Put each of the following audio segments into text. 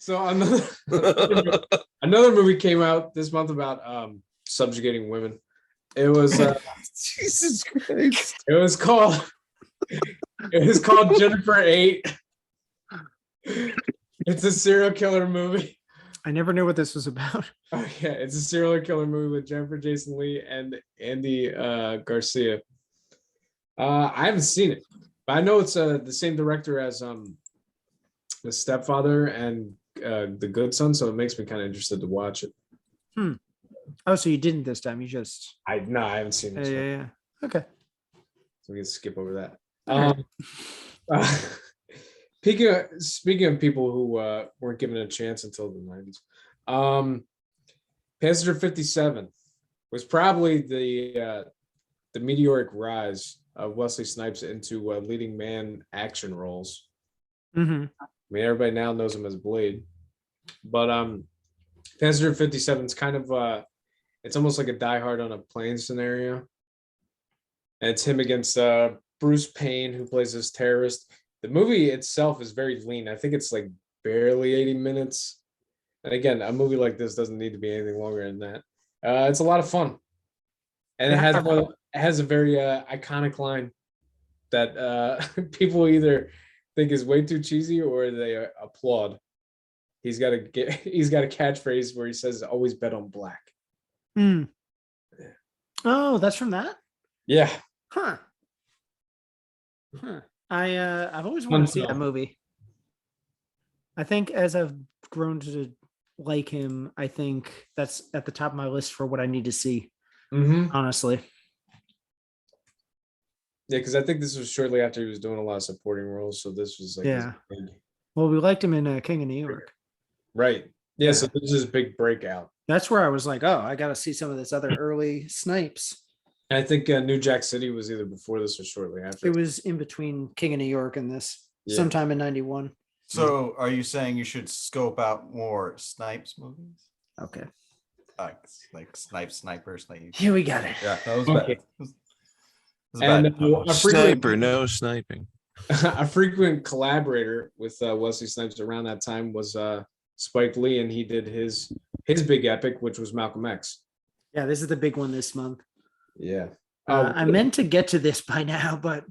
So another movie came out this month about subjugating women. It was Jesus Christ. it was called Jennifer 8. It's a serial killer movie. I never knew what this was about. Oh yeah, it's a serial killer movie with Jennifer Jason Leigh and Andy Garcia. I haven't seen it, but I know it's the same director as The Stepfather and The Good Son, so it makes me kind of interested to watch it. Oh, so you didn't this time? You just I haven't seen this. yeah. Okay. So we can skip over that. Speaking of people who weren't given a chance until the 90s, Passenger 57 was probably the meteoric rise of Wesley Snipes into leading man action roles. Mm-hmm. I mean, everybody now knows him as Blade, but Passenger 57 is kind of it's almost like a Die Hard on a plane scenario, and it's him against Bruce Payne, who plays this terrorist. The movie itself is very lean. I think it's like barely 80 minutes. And again, a movie like this doesn't need to be anything longer than that. It's a lot of fun, and it has a very iconic line that people either think is way too cheesy or they applaud. He's got a catchphrase where he says, "Always bet on black." Mm. Oh, that's from that? Yeah. Huh. I've always wanted to see that movie. I think as I've grown to like him, I think that's at the top of my list for what I need to see. Honestly. Yeah, because I think this was shortly after he was doing a lot of supporting roles, so this was like Well, we liked him in King of New York. Right. Yeah, so this is a big breakout. That's where I was like, oh, I got to see some of this other early Snipes. And I think New Jack City was either before this or shortly after. It was in between King of New York and this, sometime in 91. So are you saying you should scope out more Snipes movies? Okay. Like Snipers. Like Here we got it. Yeah, that was Okay. bad. And Sniper, no sniping. A frequent collaborator with Wesley Snipes around that time was Spike Lee, and he did his big epic, which was Malcolm X. Yeah, this is the big one this month. Yeah. I meant to get to this by now, but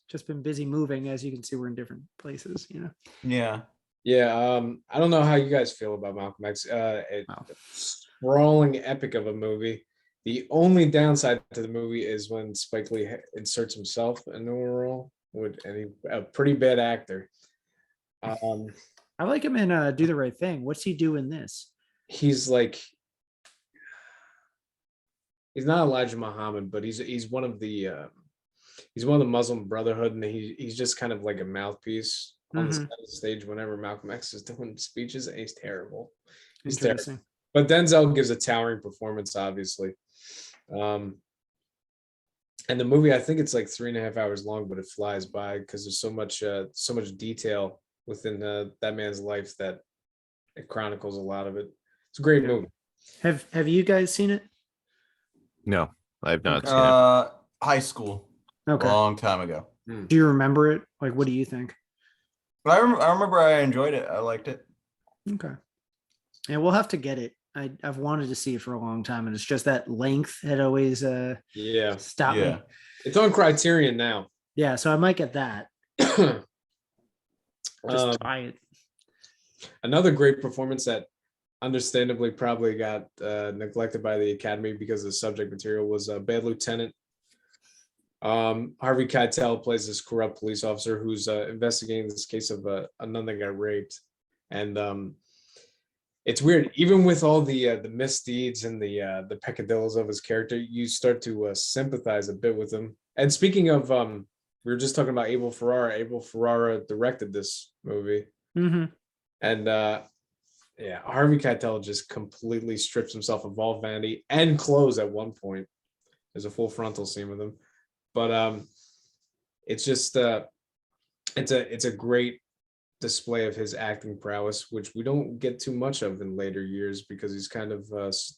just been busy moving. As you can see, we're in different places, you know? Yeah. Yeah. I don't know how you guys feel about Malcolm X. Sprawling epic of a movie. The only downside to the movie is when Spike Lee inserts himself into a role, and he's a pretty bad actor. I like him in Do the Right Thing. What's he do in this? He's like, he's not Elijah Muhammad, but he's one of the Muslim Brotherhood, and he's just kind of like a mouthpiece on the stage whenever Malcolm X is doing speeches, and he's terrible. He's terrible. But Denzel gives a towering performance, obviously. And the movie, I think it's like 3.5 hours long, but it flies by because there's so much detail within that man's life that it chronicles a lot of it. It's a great movie. Have you guys seen it? No, I have not seen it. High school. Okay. A long time ago. Do you remember it? Like, what do you think? I remember I enjoyed it. I liked it. Okay. Yeah, we'll have to get it. I've wanted to see it for a long time, and it's just that length had always stopped me. It's on Criterion now. Yeah, so I might get that. Just try it. Another great performance that understandably probably got neglected by the Academy because of the subject material was Bad Lieutenant. Harvey Keitel plays this corrupt police officer who's investigating this case of a nun that got raped, and it's weird. Even with all the misdeeds and the peccadillos of his character, you start to sympathize a bit with him. And speaking of, we were just talking about Abel Ferrara. Abel Ferrara directed this movie, and Harvey Keitel just completely strips himself of all vanity and clothes at one point. There's a full frontal scene with him, but it's just it's a great display of his acting prowess, which we don't get too much of in later years because he's kind of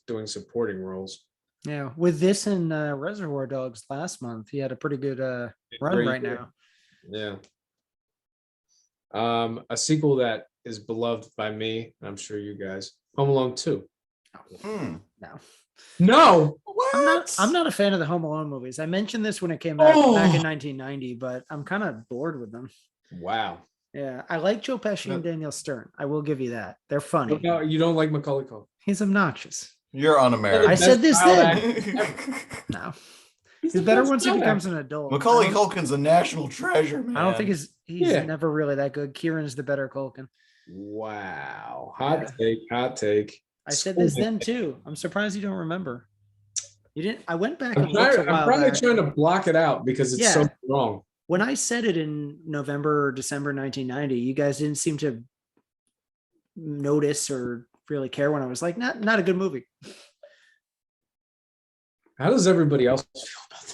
doing supporting roles. Yeah, with this and Reservoir Dogs last month, he had a pretty good run right now. Yeah. A sequel that is beloved by me. I'm sure you guys. Home Alone 2. Hmm. No. No. I'm not a fan of the Home Alone movies. I mentioned this when it came out back in 1990, but I'm kind of bored with them. Wow. Yeah, I like Joe Pesci and Daniel Stern. I will give you that. They're funny. No, you don't like Macaulay Culkin. He's obnoxious. You're un-American. I said this child then. No. He's better once he becomes an adult. Macaulay Culkin's a national treasure, man. I don't think he's never really that good. Kieran's the better Culkin. Wow. Hot take. I said this then too. I'm surprised you don't remember. You didn't. I went back I'm and looked a while probably back. trying to block it out because it's so wrong. When I said it in November or December 1990, you guys didn't seem to notice or really care when I was like, not a good movie. How does everybody else feel about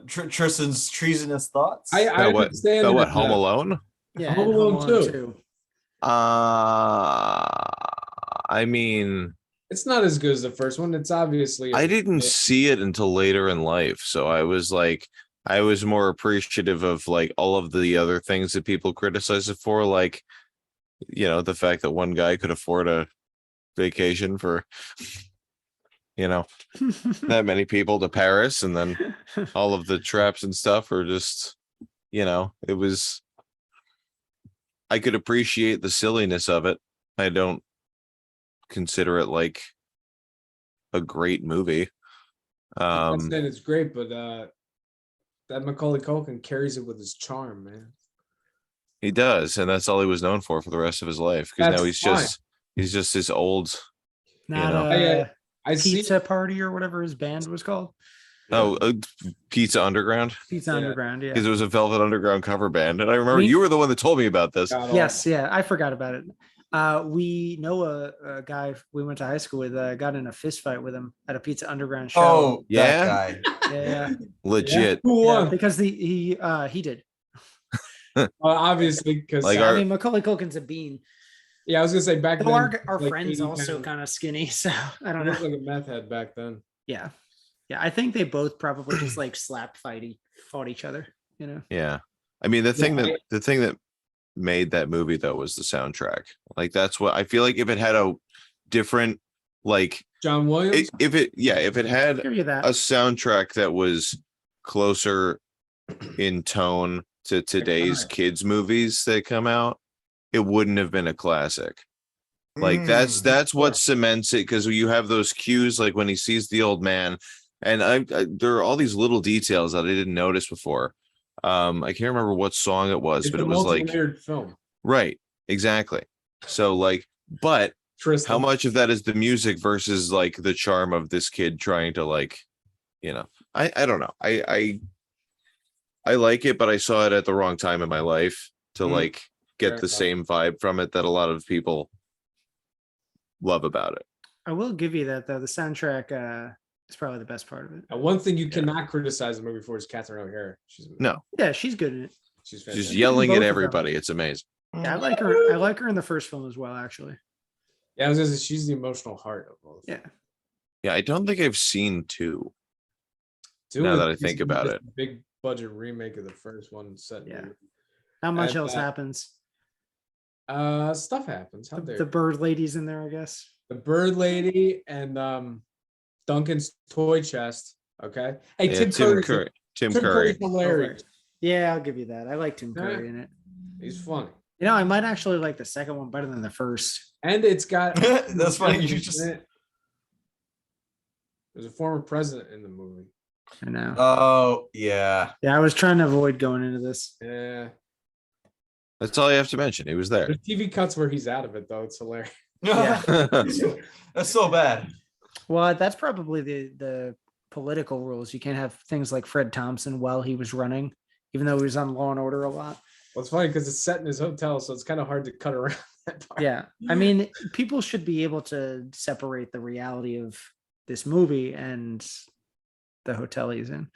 this? Tristan's treasonous thoughts. I understand what Home Alone? Yeah, Home Alone 2. I mean, it's not as good as the first one. It's obviously. I didn't see it until later in life, so I was more appreciative of like all of the other things that people criticize it for, like, you know, the fact that one guy could afford a vacation for, you know, that many people to Paris, and then all of the traps and stuff are just, you know, I could appreciate the silliness of it. I don't consider it like a great movie. I'm not saying it's great, but that Macaulay Culkin carries it with his charm, man. He does, and that's all he was known for the rest of his life. Because now he's just this old. Not I Pizza Party or whatever his band was called. Oh, Pizza Underground. Pizza Underground, yeah. Because it was a Velvet Underground cover band, and I remember you were the one that told me about this. Yes, yeah, I forgot about it. We know a guy we went to high school with. Got in a fist fight with him at a Pizza Underground show. Oh, yeah, that guy. Yeah, legit. Who won? Because he did. Obviously, because Like I mean, Macaulay Culkin's a bean. Yeah, I was gonna say back then. Our like friend's 80 also pounds. kind of skinny, so I don't He know. looked like a meth head back then. Yeah. I think they both probably just like fought each other. You know. Yeah, I mean the thing that made that movie though was the soundtrack. Like that's what I feel like. If it had a different, like John Williams, if it had Give you that. a soundtrack that was closer in tone to today's kids movies that come out, it wouldn't have been a classic. Like that's what cements it, because you have those cues, like when he sees the old man, and I there are all these little details that I didn't notice before. I can't remember what song it was, but it was like film. Right, exactly. So like, but Tristan. how much of that is the music versus like the charm of this kid trying to, like, you know, I don't know. I like it, but I saw it at the wrong time in my life to like get the same vibe from it that a lot of people love about it. I will give you that though. The soundtrack is probably the best part of it. One thing you cannot criticize the movie for is Catherine O'Hara. She's good in it. She's fantastic. Just yelling Both at of them. everybody. It's amazing. Yeah, I like her. I like her in the first film as well, actually. Yeah, I was gonna say she's the emotional heart of both. Yeah, I don't think I've seen two. Two Now is that I think just about a it. big budget remake of the first one set. Yeah. Not much And, else happens. Stuff happens. How dare The you. bird lady's in there, I guess. The bird lady and Duncan's toy chest. Okay. Hey, Yeah, Tim Curry. Curry's hilarious. Yeah, I'll give you that. I like Tim Yeah. Curry in it. He's funny. You know, I might actually like the second one better than the first. And it's got That's funny. You just there's a former president in the movie. I know. Oh yeah. Yeah, I was trying to avoid going into this. Yeah. That's all you have to mention. He was there. There's TV cuts where he's out of it though. It's hilarious. Yeah. That's so bad. Well, that's probably the political rules. You can't have things like Fred Thompson while he was running, even though he was on Law and Order a lot. Well, it's funny because it's set in his hotel, so it's kind of hard to cut around that part. Yeah. I mean, people should be able to separate the reality of this movie and the hotel he's in.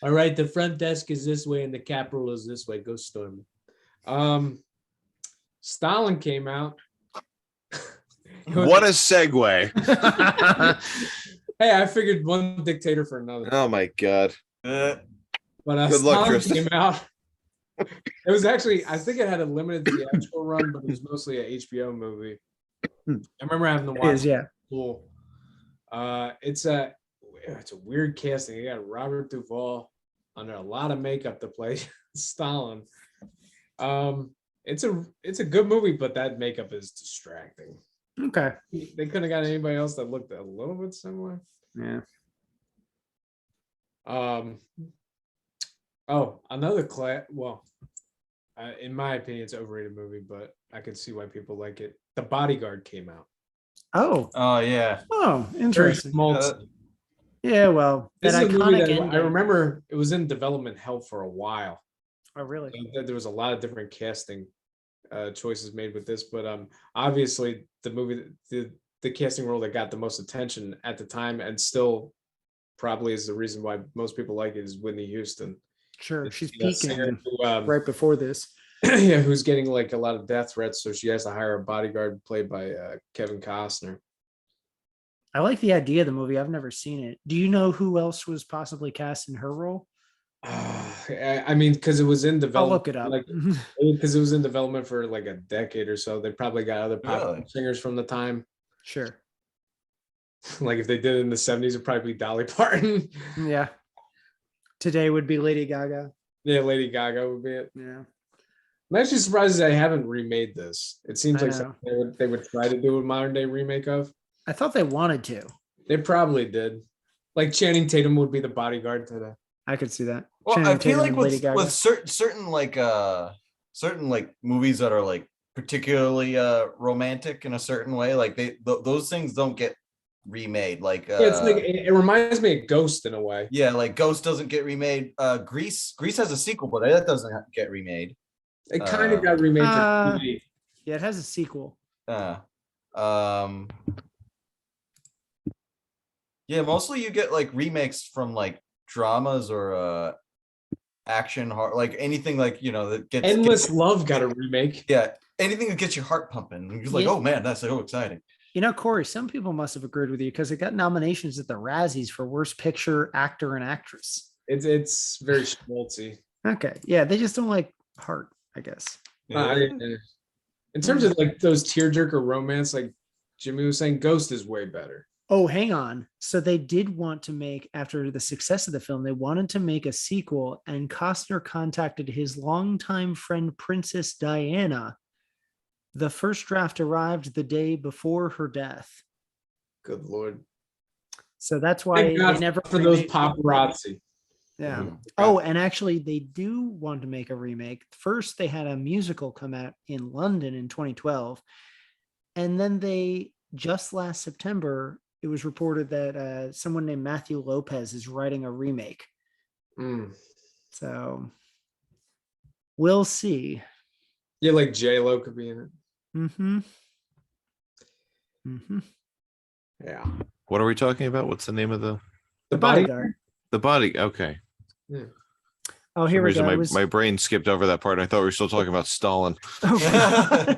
All right, the front desk is this way and the Capitol is this way. Go storm. Stalin came out. What a segue. Hey, I figured one dictator for another. Oh my God. Uh, But Good luck, Stalin Tristan. came out It was actually, I think it had a limited theatrical run, but it was mostly an HBO movie. I remember having to watch yeah. Cool. It's a weird casting. You got Robert Duvall under a lot of makeup to play Stalin. It's a good movie, but that makeup is distracting. Okay. They couldn't have got anybody else that looked a little bit similar. Yeah. Oh, another in my opinion, it's an overrated movie, but I can see why people like it. The Bodyguard came out. Oh. Oh yeah. Oh, Very interesting. schmaltzy. Yeah, well, that This is a movie iconic that I ending. remember it was in development hell for a while. Oh, really? There was a lot of different casting choices made with this, but obviously the movie, the casting role that got the most attention at the time, and still probably is the reason why most people like it, is Whitney Houston. Sure. It's She's the peaking singer who, right before this. yeah, who's getting like a lot of death threats, so she has to hire a bodyguard played by Kevin Costner. I like the idea of the movie. I've never seen it. Do you know who else was possibly cast in her role? I mean, because it was in I'll development, look it up. like because it was in development for like a decade or so. They probably got other popular Really? singers from the time. Sure. Like if they did it in the 70s, it'd probably be Dolly Parton. Yeah. Today would be Lady Gaga. Yeah, Lady Gaga would be it. Yeah. I'm actually surprised they haven't remade this. It seems I like know. something they would try to do a modern day remake of. I thought they wanted to. They probably did. Like Channing Tatum would be the bodyguard today. I could see that. Well, Channing I feel Tatum like and Lady with Gaga. certain like movies that are like particularly romantic in a certain way, like those things don't get remade. Like Yeah, it's like it reminds me of Ghost in a way. yeah, like Ghost doesn't get remade. Grease has a sequel, but that doesn't get remade. It kind of got remade for TV. Yeah, it has a sequel. Yeah, mostly you get like remakes from like dramas or action horror, like anything like that gets Endless Love got a remake. yeah, anything that gets your heart pumping. You're just like, Yeah. oh man, that's so exciting. Corey, some people must have agreed with you because it got nominations at the Razzies for Worst Picture, Actor, and Actress. It's very schmaltzy. Okay. Yeah, they just don't like heart, I guess. In terms of like those tearjerker romance, like Jimmy was saying, Ghost is way better. Oh, hang on. So they did want to make, after the success of the film, they wanted to make a sequel, and Costner contacted his longtime friend, Princess Diana. The first draft arrived the day before her death. Good Lord. So that's why Thank God they never for those remade- paparazzi. Yeah. Mhm. Oh, and actually, they do want to make a remake. First, they had a musical come out in London in 2012. And then just last September, it was reported that someone named Matthew Lopez is writing a remake. So we'll see. Yeah, like J-Lo could be in it. Mm-hmm. Mm-hmm. Yeah. What are we talking about? What's the name of The Bodyguard. the body? Okay. Oh, For here some we reason, go. my brain skipped over that part. I thought we were still talking about Stalin. Yeah.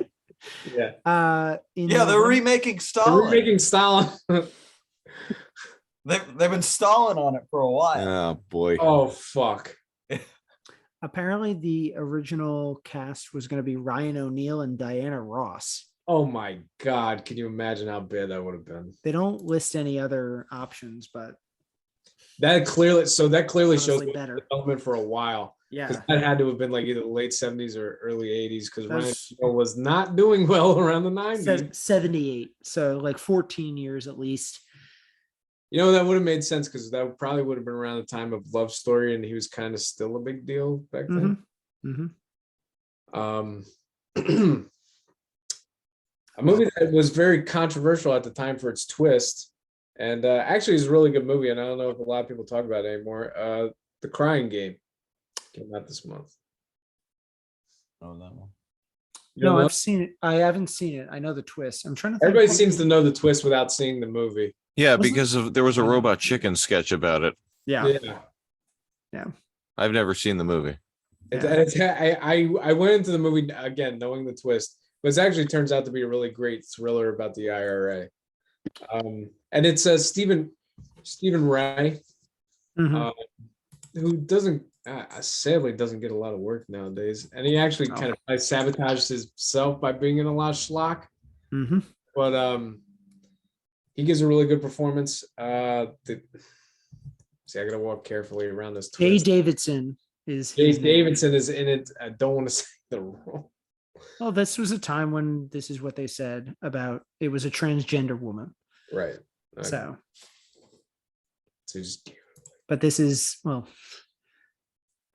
Yeah, they're remaking They're Stalin. remaking Stalin. They've been stalling on it for a while. Oh boy. Oh fuck. Apparently, the original cast was going to be Ryan O'Neal and Diana Ross. Oh my God. Can you imagine how bad that would have been? They don't list any other options, but That clearly shows honestly better. development for a while. Yeah. Because that had to have been like either the late 70s or early 80s, because Ryan That's- O'Neal was not doing well around the 90s. 78. So like 14 years at least. You know, that would have made sense because that probably would have been around the time of Love Story, and he was kind of still a big deal back then. Mm-hmm. A movie that was very controversial at the time for its twist, and actually is a really good movie, and I don't know if a lot of people talk about it anymore. The Crying Game came out this month. Oh, that one. You don't No, know? I've seen it. I haven't seen it. I know the twist. I'm trying to think. Everybody seems to know the twist without seeing the movie. Yeah, Wasn't- because there was a Robot Chicken sketch about it. Yeah. Yeah. I've never seen the movie. I went into the movie again knowing the twist, but it actually turns out to be a really great thriller about the IRA. And it's Stephen Ray, Mhm. who doesn't. sadly doesn't get a lot of work nowadays, and he actually kind of like sabotages himself by being in a lot of schlock. Mm-hmm. But he gives a really good performance. See, I gotta walk carefully around this Jay twist. Davidson is Jay his name. Davidson is in it. I don't want to say the role. Well, this was a time when this is what they said about it was a transgender woman. Right. Okay. So just but this is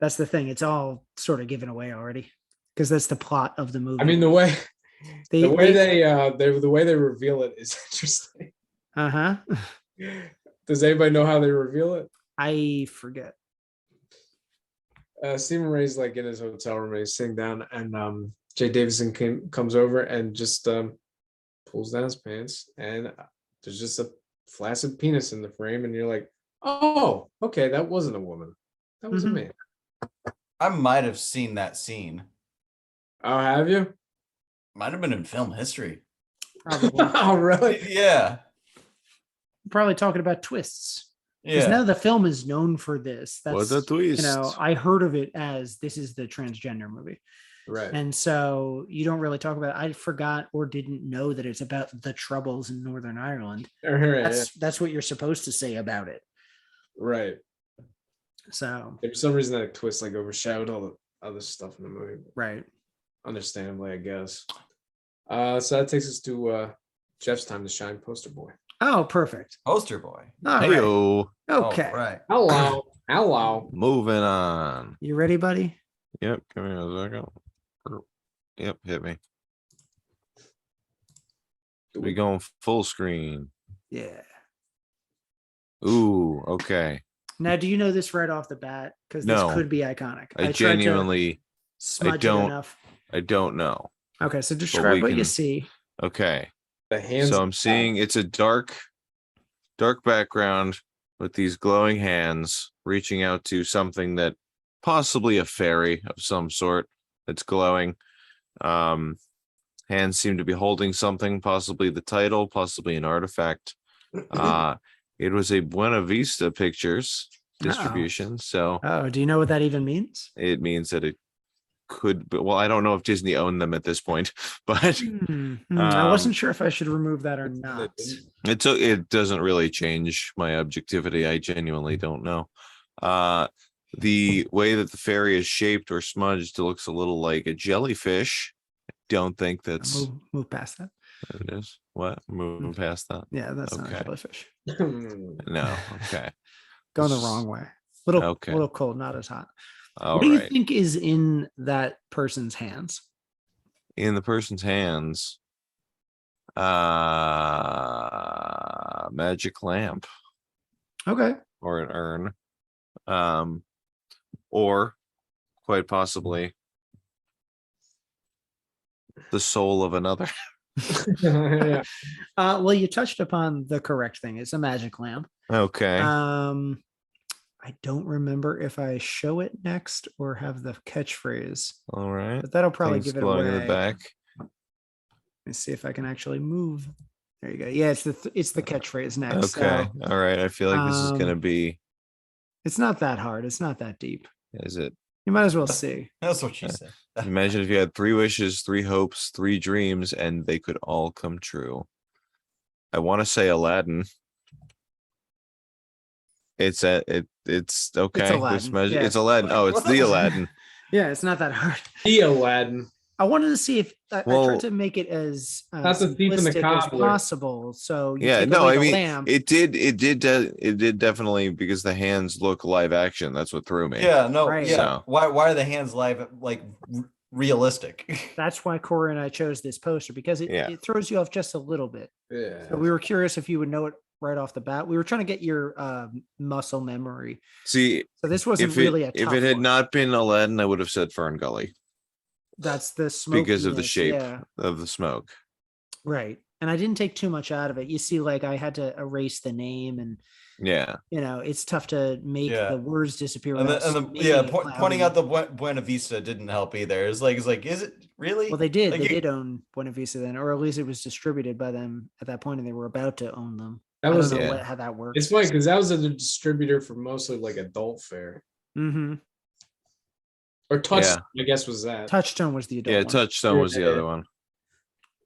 that's the thing. It's all sort of given away already because that's the plot of the movie. I mean, the way they reveal it is interesting. Uh-huh. Does anybody know how they reveal it? I forget. Stephen Ray's like in his hotel room and he's sitting down, and Jay Davidson comes over and just pulls down his pants, and there's just a flaccid penis in the frame, and you're like, oh, okay, that wasn't a woman, that was a man. I might have seen that scene. Oh, have you? Might have been in film history. Probably. Oh, really? Yeah. Probably talking about twists. Because now the film is known for this. That's What's a twist? I heard of it as this is the transgender movie. Right. And so you don't really talk about it. I forgot or didn't know that it's about the troubles in Northern Ireland. That's what you're supposed to say about it. Right. So for some reason that twist like overshadowed all the other stuff in the movie. Right. Understandably, I guess. So that takes us to Jeff's time to shine, poster boy. Oh, perfect. Poster boy. All right. Heyo. Okay. Oh, right. Hello. Moving on. You ready, buddy? Yep. Give me a second. Yep. Hit me. We going full screen. Yeah. Ooh. Okay. Now, do you know this right off the bat? Because this could be iconic. I genuinely. Smudge it enough. I don't know. Okay, so describe what you can- see. Okay. The hands. So I'm seeing it's a dark background with these glowing hands reaching out to something that possibly a fairy of some sort that's glowing. Hands seem to be holding something, possibly the title, possibly an artifact. It was a Buena Vista Pictures distribution. So do you know what that even means? it means that it could be, well, I don't know if Disney owned them at this point, but I wasn't sure if I should remove that or not. it doesn't really change my objectivity. I genuinely don't know. The way that the fairy is shaped or smudged looks a little like a jellyfish. Don't think that's move past that. It is what moving past that. Yeah, that's not a jellyfish. No, okay. Going the wrong way. Little cold, not as hot. All what do you right. think is in that person's hands? In the person's hands, magic lamp. Okay. Or an urn. Or quite possibly the soul of another. Yeah. Well, you touched upon the correct thing. It's a magic lamp. Okay. I don't remember if I show it next or have the catchphrase. All right. But that'll probably Things give it away. glowing in the back. Let me see if I can actually move. There you go. Yeah, it's the catchphrase next. Okay. So, all right. I feel like this is gonna be. It's not that hard. It's not that deep. Is it? You might as well see. That's what she said. Imagine if you had 3 wishes, 3 hopes, 3 dreams, and they could all come true. I want to say Aladdin. It's okay. It's Aladdin. Yeah. It's Aladdin. Oh, it's the Aladdin. Yeah, it's not that hard. The Aladdin. I wanted to see if I tried to make it as That's a thief in the simplistic as cobbler. possible. So you Yeah, take no, away I the mean lamp. it did definitely, because the hands look live action. That's what threw me. Yeah, no, Right. yeah. So- Why are the hands live like realistic? That's why Corey and I chose this poster because it throws you off just a little bit. Yeah. So we were curious if you would know it right off the bat. We were trying to get your muscle memory. See, So this wasn't if really a it tough had one. not been Aladdin, I would have said Fern Gully That's the smoke because of the shape of the smoke. Right. And I didn't take too much out of it. You see, like I had to erase the name and Yeah. it's tough to make the words disappear. And without the yeah, making it pointing cloudy. out the Buena Vista didn't help either. It's like, is it really? Well, they did. Like They you- did own Buena Vista then, or at least it was distributed by them at that point, and they were about to own them. That I was don't know yeah. how that works. It's funny because that was a distributor for mostly like adult fare. Mm-hmm. Or Touch, Yeah. I guess was that. Touchstone was the adult Yeah, one. Touchstone was the Yeah. other one.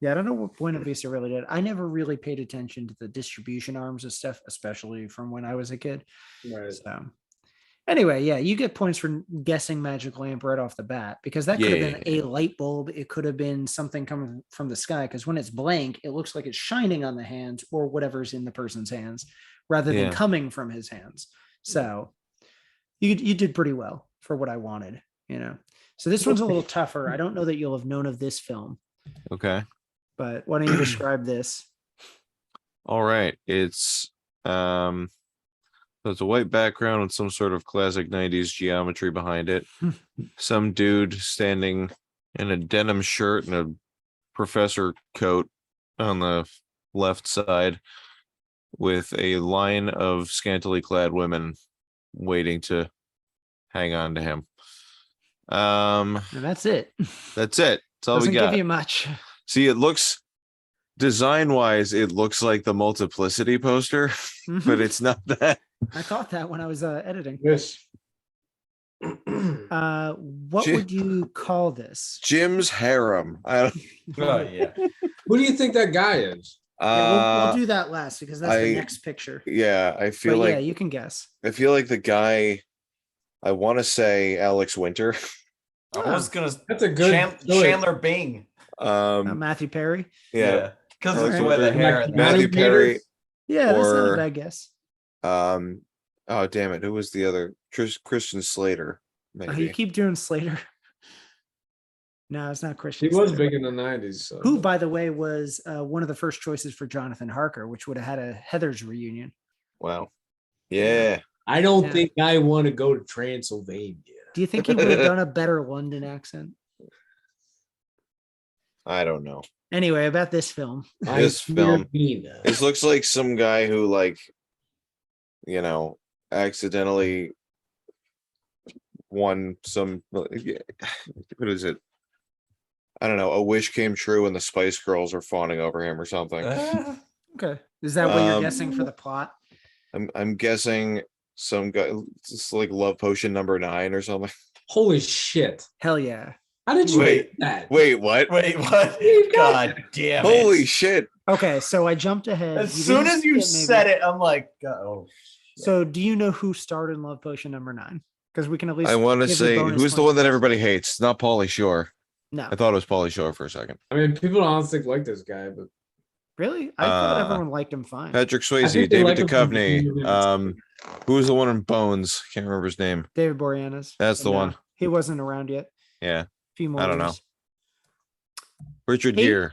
Yeah, I don't know what Buena Vista really did. I never really paid attention to the distribution arms of stuff, especially from when I was a kid. Right. So anyway, yeah, you get points for guessing magic lamp right off the bat, because that could have been a light bulb. It could have been something coming from the sky, because when it's blank, it looks like it's shining on the hands or whatever's in the person's hands rather than Yeah. coming from his hands. So you did pretty well for what I wanted, So this one's a little tougher. I don't know that you'll have known of this film, Okay. but why don't you describe this? All right. It's so it's a white background with some sort of classic 90s geometry behind it. Some dude standing in a denim shirt and a professor coat on the left side with a line of scantily clad women waiting to hang on to him. And that's it. That's it. That's all Doesn't we got. give you much. See, it looks design wise, it looks like the Multiplicity poster, Mhm. but it's not that. I thought that when I was editing. Yes. What Jim- would you call this? Jim's harem. I don't, Oh yeah. Who do you think that guy is? Yeah, we'll do that last because that's the I next picture. yeah, I feel But like yeah, you can guess. I feel like the guy. I want to say Alex Winter. I was gonna That's a good choice. Chandler Bing. Matthew Perry. Yeah. Because Alex of the way the Winter. hair. and Matthew that. Perry. Yeah, that's not Or- a bad guess. Oh damn it! Who was the other? Christian Slater. Maybe. You keep doing Slater. No, it's not He Christian. was Slater. big in the 90s. So. Who, by the way, was one of the first choices for Jonathan Harker, which would have had a Heather's reunion. Wow. Yeah. I don't Yeah. think I want to go to Transylvania. Do you think he would have done a better London accent? I don't know. Anyway, about this film. This I fear film. Vina. This looks like some guy who, like, accidentally won some. What is it? I don't know. A wish came true, and the Spice Girls are fawning over him or something. Okay. Is that what you're guessing for the plot? I'm guessing some guy, just like Love Potion number 9 or something. Holy shit. Hell yeah. How did you Wait, get that? Wait, what? Wait, what? God damn it. Holy shit! Okay, so I jumped ahead. As You soon didn't as you see said it, I'm like, oh. So do you know who starred in Love Potion number 9? Because we can at least I want to give you say bonus who's the points. one that everybody hates? Not Pauly Shore. No. I thought it was Pauly Shore for a second. I mean, people don't think like this guy, but Really? I thought Uh, everyone liked him fine. Patrick I Swayze, think they David like him from Duchovny. the Who was the one in Bones? Can't remember his name. David Boreanaz. That's But the one. He wasn't around yet. Yeah, Few more I don't know. years. Richard Hey. Gere.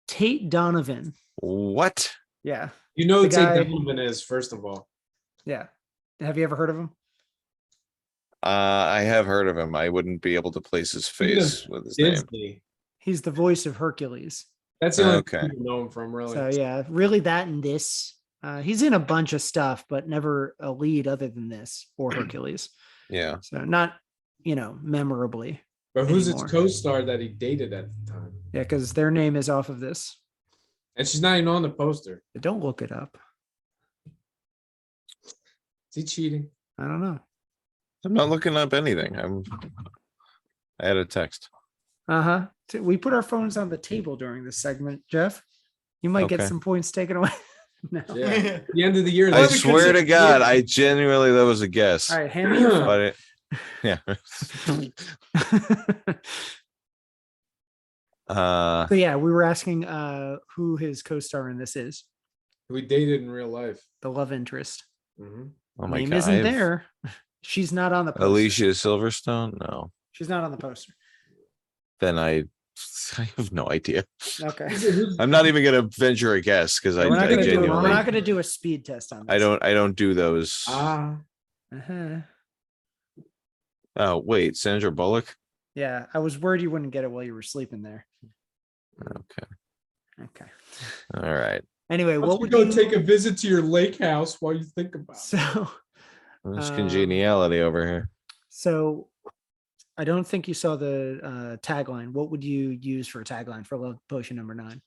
Tate Donovan. What? Yeah. you know The who Tate guy- Donovan is, first of all. Yeah. Have you ever heard of him? I have heard of him. I wouldn't be able to place his face with his name. Disney. He's the voice of Hercules. That's the only Okay. thing people know him from, really. So yeah, really that and this. He's in a bunch of stuff, but never a lead other than this or Hercules. Yeah. So not, memorably. But who's anymore. its co-star that he dated at the time? Yeah, because their name is off of this. And she's not even on the poster. But don't look it up. Is he cheating? I don't know. I'm not looking up anything. I had a text. Uh-huh. We put our phones on the table during this segment, Jeff. You might get Okay. some points taken away. No. Yeah. The end of the year. I that's- swear to God, I genuinely that was a guess. All right, hand me your phone. But it, yeah. So yeah, we were asking who his co-star in this is. We dated in real life. The love interest. Mhm. Oh my Name God. isn't there. She's not on the poster. Alicia Silverstone? No. She's not on the poster. Then I have no idea. Okay. I'm not even gonna venture a guess because I We're not gonna do- genuinely we're not going to do a speed test on this. I don't do those. Ah, Uh-huh. Oh wait, Sandra Bullock. Yeah, I was worried you wouldn't get it while you were sleeping there. Okay. Okay. All right. Anyway, why what don't would you you go take a visit to your lake house while you think about it? So There's Um, congeniality over here. so I don't think you saw the tagline. What would you use for a tagline for Love Potion number 9?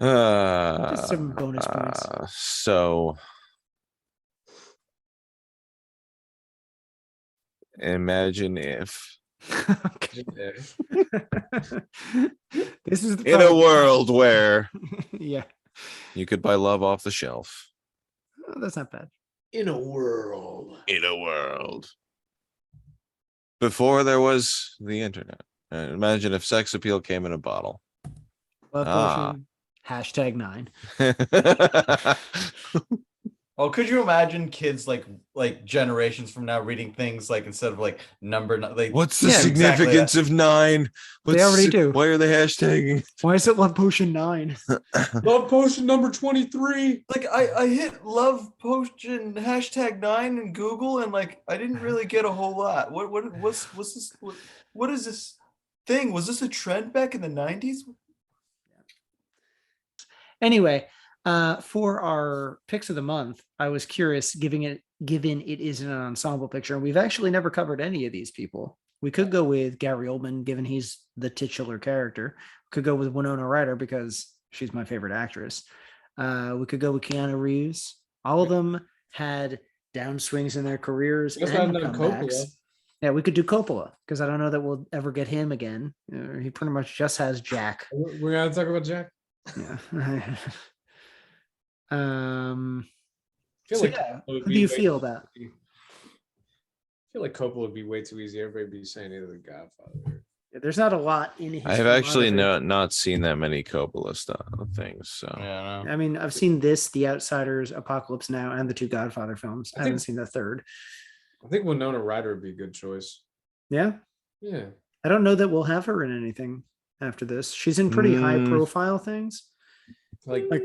Just some bonus points. So imagine if Yeah. This is the In a part. world where Yeah, you could buy love off the shelf. oh, that's not bad. In a world. In a world. Before there was the internet. Imagine if sex appeal came in a bottle. Love Ah. potion. #9. Oh, could you imagine kids like generations from now reading things like instead of like like What's the Yeah, significance of 9? They already do. Why are they hashtagging? Why is it love potion 9? Love potion number 23. like I hit love potion #9 in Google and like I didn't really get a whole lot. What's this? What is this thing? Was this a trend back in the 90s? Anyway, for our picks of the month, I was curious, given it is an ensemble picture, and we've actually never covered any of these people. We could go with Gary Oldman, given he's the titular character. Could go with Winona Ryder because she's my favorite actress. We could go with Keanu Reeves. All of them had downswings in their careers That's and not comebacks. Coppola. Yeah, we could do Coppola because I don't know that we'll ever get him again. He pretty much just has Jack. We're gonna talk about Jack. Yeah. I feel So like yeah, Coppola would who be do you way feel too about? easy. I feel like Coppola would be way too easy. Everybody would be saying either the Godfather. There's not a lot in his I have actually filmography. not seen that many Coppola stuff things. So Yeah, no. I mean, I've seen this, The Outsiders, Apocalypse Now, and the 2 Godfather films. I haven't seen the third. I think Winona Ryder would be a good choice. Yeah, Yeah. I don't know that we'll have her in anything after this. She's in pretty high profile things, Like like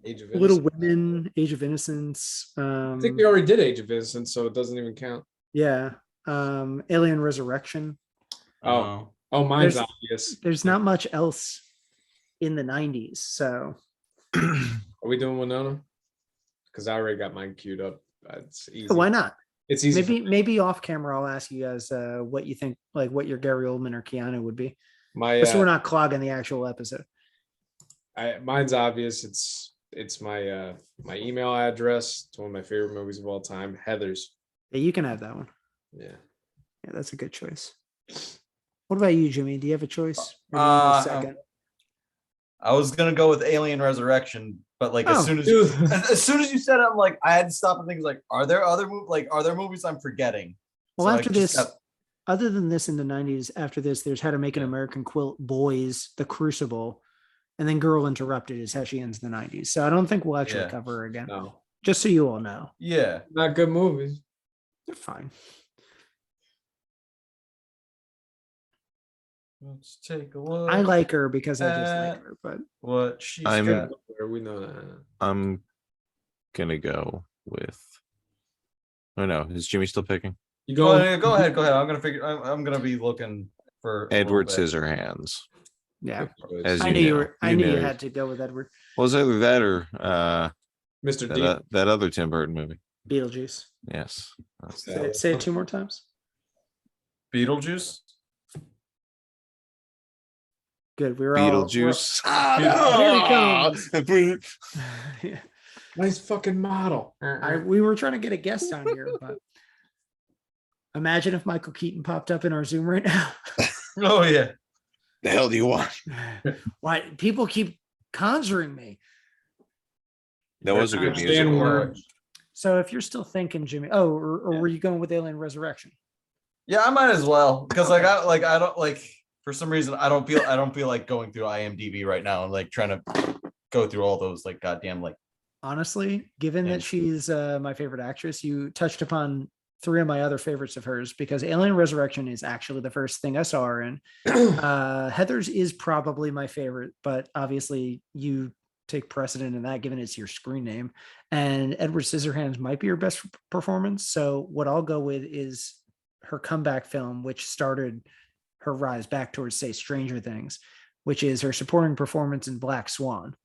Age of Little Innocence. Women, Age of Innocence. I think we already did Age of Innocence, so it doesn't even count. Yeah, Alien Resurrection. Oh, mine's There's- obvious. There's not much else in the 90s, so Are we doing Winona? Because I already got mine queued up. It's easy. why not? It's easy. Maybe off camera I'll ask you guys what you think, like what your Gary Oldman or Keanu would be. My Just so we're not clogging the actual episode. mine's obvious. It's my my email address. It's one of my favorite movies of all time. Heather's. Yeah, you can have that one. Yeah. Yeah, that's a good choice. What about you, Jimmy? Do you have a choice? Or do you want a second? I was gonna go with Alien Resurrection, but like Oh, as soon as you said it, I'm like I had to stop and think like, are there movies I'm forgetting? Well, So I after just this, got- other than this in the 90s, after this, there's How to Make an American Quilt, Boys, The Crucible, and then Girl Interrupted is how she ends the 90s. So I don't think we'll actually Yeah. cover her again. No, Just so you all know. yeah. not good movies. They're fine. Let's take a look. I like her because I just like her, but what she's I'm- got. We know that. I'm gonna go with. Oh no, is Jimmy still picking? You Go go. ahead, go ahead, go ahead. I'm gonna be looking for a Edward little bit. Scissorhands. yeah. As I you knew you know. were I knew you know. had to go with Edward. Well, it's either that or Mr. D. that other Tim Burton movie. Beetlejuice. Yes. That's Say it 2 more times. Beetlejuice. Good. We were all Beetlejuice. Here he comes. Yeah. Nice fucking model. We were trying to get a guest on here, but imagine if Michael Keaton popped up in our Zoom right now. Oh yeah. The hell do you want? Why people keep conjuring me? That was a good Stan music. Warren. So if you're still thinking, Jimmy, or were you going with Alien Resurrection? Yeah, I might as well because I don't like for some reason I don't feel like going through IMDb right now and like trying to go through all those like goddamn like. Honestly, given that she's my favorite actress, you touched upon 3 of my other favorites of hers because Alien Resurrection is actually the first thing I saw her in. Heather's is probably my favorite, but obviously you take precedent in that given it's your screen name. And Edward Scissorhands might be her best performance. So what I'll go with is her comeback film, which started her rise back towards, say, Stranger Things, which is her supporting performance in Black Swan,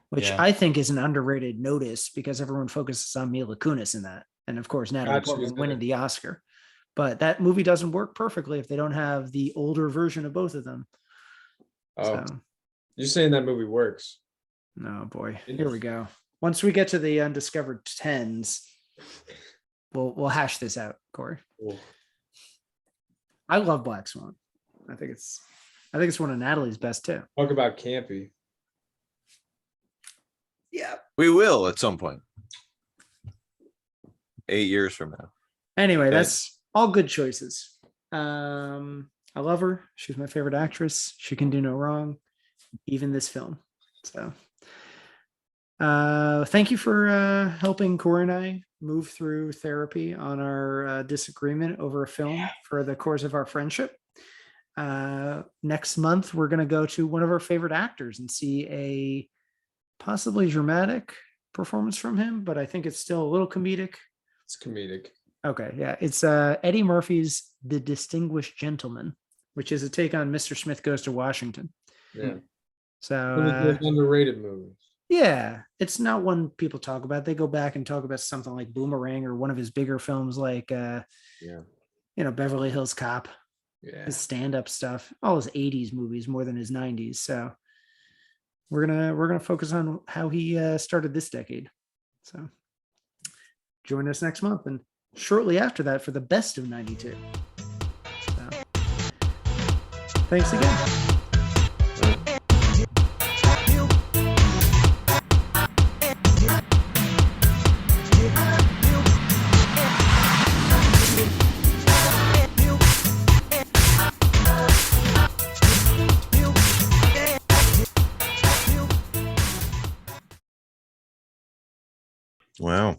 which I think is an underrated notice because everyone focuses on Mila Kunis in that. And of course, Natalie Portman winning the Oscar. But that movie doesn't work perfectly if they don't have the older version of both of them. Oh, So, you're saying that movie works? no, boy. Here we go. Once we get to the Undiscovered 10s, we'll hash this out, Corey. Cool. I love Black Swan. I think it's one of Natalie's best too. Talk about campy. Yeah. We will at some point. 8 years from now. Anyway, that's all good choices. I love her. She's my favorite actress. She can do no wrong, even this film. So thank you for helping Corey and I move through therapy on our disagreement over a film for the course of our friendship. Next month, we're going to go to one of our favorite actors and see a possibly dramatic performance from him, but I think it's still a little comedic. It's comedic. Okay, yeah. It's Eddie Murphy's The Distinguished Gentleman, which is a take on Mr. Smith Goes to Washington. Yeah. So One of those underrated movies. yeah, it's not one people talk about. They go back and talk about something like Boomerang or one of his bigger films like Beverly Hills Cop. Yeah. His stand-up stuff, all his 80s movies more than his 90s. So we're gonna focus on how he started this decade. So join us next month and shortly after that for the best of 92. So thanks again. Wow.